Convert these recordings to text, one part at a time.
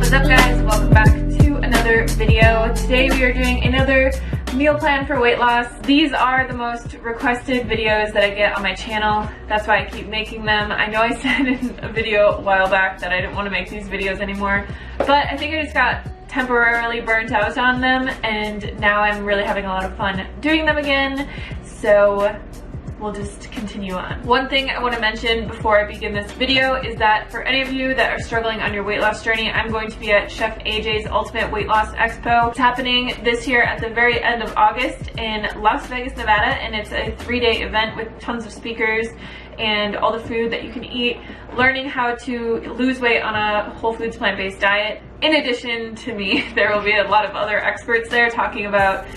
What's up guys, welcome back to another video. Today we are doing another meal plan for weight loss. These are the most requested videos that I get on my channel. That's why I keep making them. I know I said in a video a while back that I didn't want to make these videos anymore, but I think I just got temporarily burnt out on them and now I'm really having a lot of fun doing them again. So we'll just continue on. One thing I want to mention before I begin this video is that for any of you that are struggling on your weight loss journey, I'm going to be at Chef AJ's Ultimate Weight Loss Expo. It's happening this year at the very end of August in Las Vegas, Nevada, and it's a 3-day event with tons of speakers and all the food that you can eat, learning how to lose weight on a whole foods plant-based diet. In addition to me, there will be a lot of other experts there talking about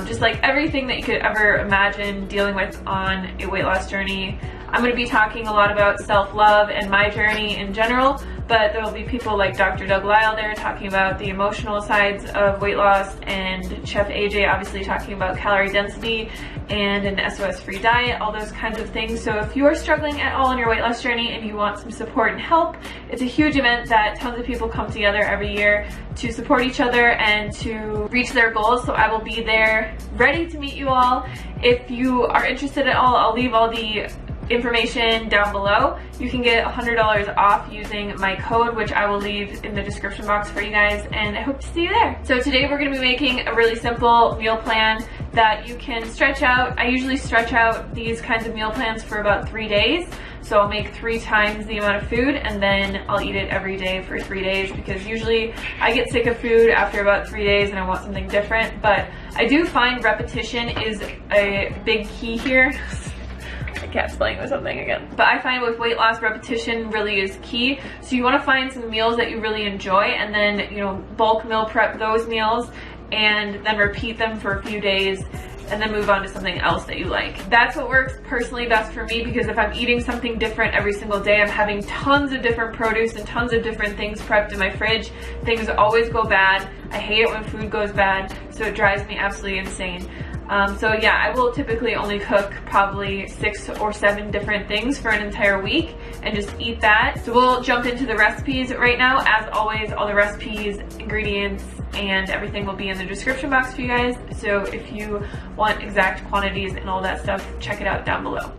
just like everything that you could ever imagine dealing with on a weight loss journey. I'm going to be talking a lot about self-love and my journey in general, but there will be people like Dr. Doug Lisle there talking about the emotional sides of weight loss, and Chef AJ obviously talking about calorie density and an SOS-free diet, all those kinds of things. So if you are struggling at all on your weight loss journey and you want some support and help, it's a huge event that tons of people come together every year to support each other and to reach their goals. So I will be there ready to meet you all. If you are interested at all, I'll leave all the information down below. You can get $100 off using my code, which I will leave in the description box for you guys, and I hope to see you there. So today we're going to be making a really simple meal plan that you can stretch out. I usually stretch out these kinds of meal plans for about 3 days. So I'll make 3 times the amount of food and then I'll eat it every day for 3 days, because usually I get sick of food after about 3 days and I want something different. But I do find repetition is a big key here. The cat's playing with something again. But I find with weight loss, repetition really is key. So you want to find some meals that you really enjoy and then, you know, bulk meal prep those meals and then repeat them for a few days and then move on to something else that you like. That's what works personally best for me, because if I'm eating something different every single day, I'm having tons of different produce and tons of different things prepped in my fridge. Things always go bad. I hate it when food goes bad, so it drives me absolutely insane. So yeah, I will typically only cook probably 6 or 7 different things for an entire week and just eat that. So we'll jump into the recipes right now. As always, all the recipes, ingredients, and everything will be in the description box for you guys. So if you want exact quantities and all that stuff, check it out down below.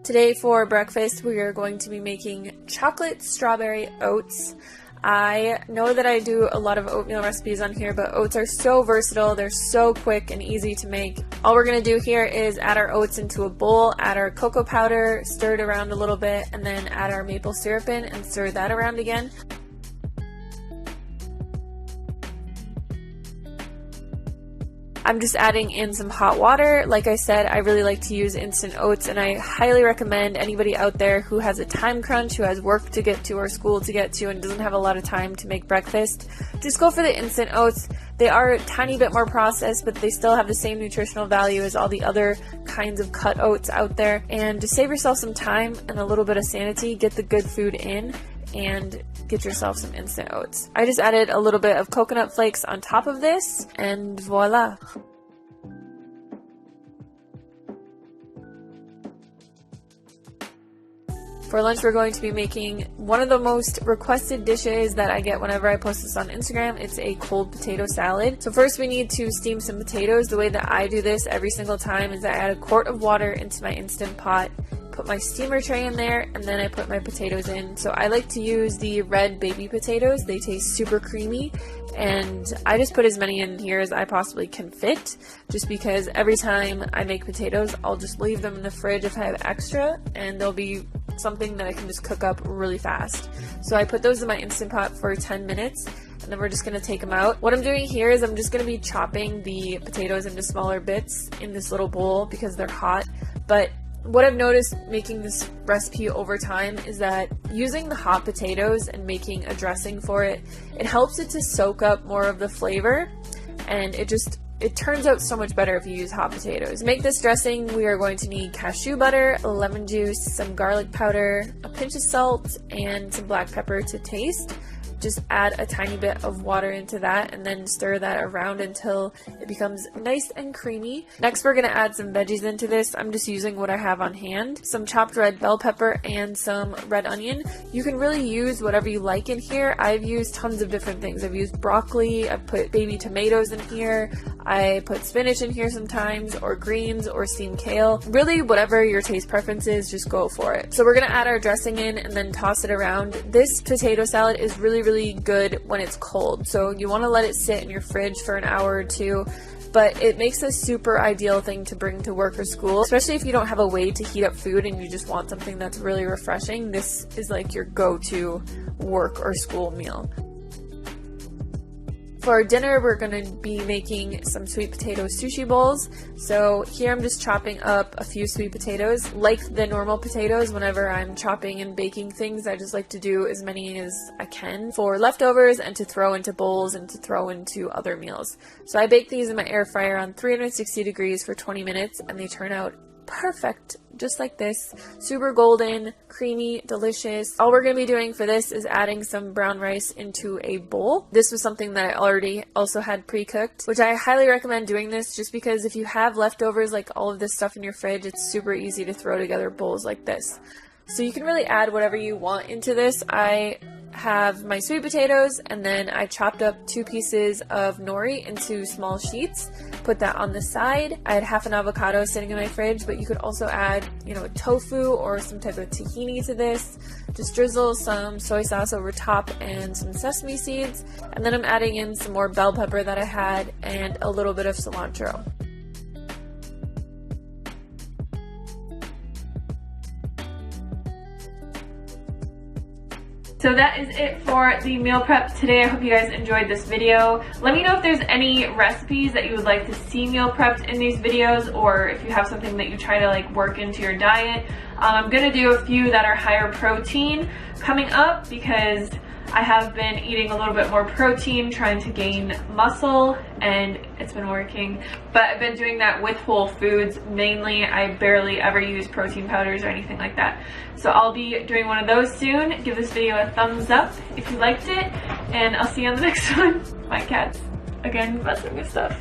Today for breakfast, we are going to be making chocolate strawberry oats. I know that I do a lot of oatmeal recipes on here, but oats are so versatile. They're so quick and easy to make. All we're going to do here is add our oats into a bowl, add our cocoa powder, stir it around a little bit, and then add our maple syrup in and stir that around again. I'm just adding in some hot water. Like I said, I really like to use instant oats, and I highly recommend anybody out there who has a time crunch, who has work to get to or school to get to and doesn't have a lot of time to make breakfast, just go for the instant oats. They are a tiny bit more processed, but they still have the same nutritional value as all the other kinds of cut oats out there. And to save yourself some time and a little bit of sanity, get the good food in and get yourself some instant oats. I just added a little bit of coconut flakes on top of this, and voila. For lunch, we're going to be making one of the most requested dishes that I get whenever I post this on Instagram. It's a cold potato salad. So first we need to steam some potatoes. The way that I do this every single time is I add a quart of water into my Instant Pot, put my steamer tray in there, and then I put my potatoes in. So I like to use the red baby potatoes. They taste super creamy, and I just put as many in here as I possibly can fit, just because every time I make potatoes, I'll just leave them in the fridge if I have extra, and they'll be something that I can just cook up really fast. So I put those in my Instant Pot for 10 minutes, and then we're just going to take them out. What I'm doing here is I'm just going to be chopping the potatoes into smaller bits in this little bowl because they're hot. But what I've noticed making this recipe over time is that using the hot potatoes and making a dressing for it, it helps it to soak up more of the flavor, and it turns out so much better if you use hot potatoes. To make this dressing, we are going to need cashew butter, lemon juice, some garlic powder, a pinch of salt, and some black pepper to taste. just add a tiny bit of water into that and then stir that around until it becomes nice and creamy. Next, we're going to add some veggies into this. I'm just using what I have on hand. Some chopped red bell pepper and some red onion. You can really use whatever you like in here. I've used tons of different things. I've used broccoli, I've put baby tomatoes in here, I put spinach in here sometimes, or greens, or steamed kale. Really, whatever your taste preference is, just go for it. So we're going to add our dressing in and then toss it around. This potato salad is really good when it's cold, so you want to let it sit in your fridge for an hour or two. But it makes a super ideal thing to bring to work or school, especially if you don't have a way to heat up food and you just want something that's really refreshing. This is like your go-to work or school meal. For dinner, we're going to be making some sweet potato sushi bowls. So here I'm just chopping up a few sweet potatoes. Like the normal potatoes, whenever I'm chopping and baking things, I just like to do as many as I can for leftovers and to throw into bowls and to throw into other meals. So I bake these in my air fryer on 360 degrees for 20 minutes and they turn out perfect, just like this. Super golden, creamy, delicious. All we're going to be doing for this is adding some brown rice into a bowl. This was something that I already also had pre-cooked, which I highly recommend doing this just because if you have leftovers, like all of this stuff in your fridge, it's super easy to throw together bowls like this. So you can really add whatever you want into this. I have my sweet potatoes and then I chopped up 2 pieces of nori into small sheets, put that on the side. I had half an avocado sitting in my fridge, but you could also add, a tofu or some type of tahini to this. Just drizzle some soy sauce over top and some sesame seeds, and then I'm adding in some more bell pepper that I had and a little bit of cilantro. So that is it for the meal prep today. I hope you guys enjoyed this video. Let me know if there's any recipes that you would like to see meal prepped in these videos, or if you have something that you try to work into your diet. I'm gonna do a few that are higher protein coming up because I have been eating a little bit more protein, trying to gain muscle, and it's been working. But I've been doing that with whole foods mainly. I barely ever use protein powders or anything like that. So I'll be doing one of those soon. Give this video a thumbs up if you liked it, and I'll see you on the next one. My cat's, again, messing with stuff.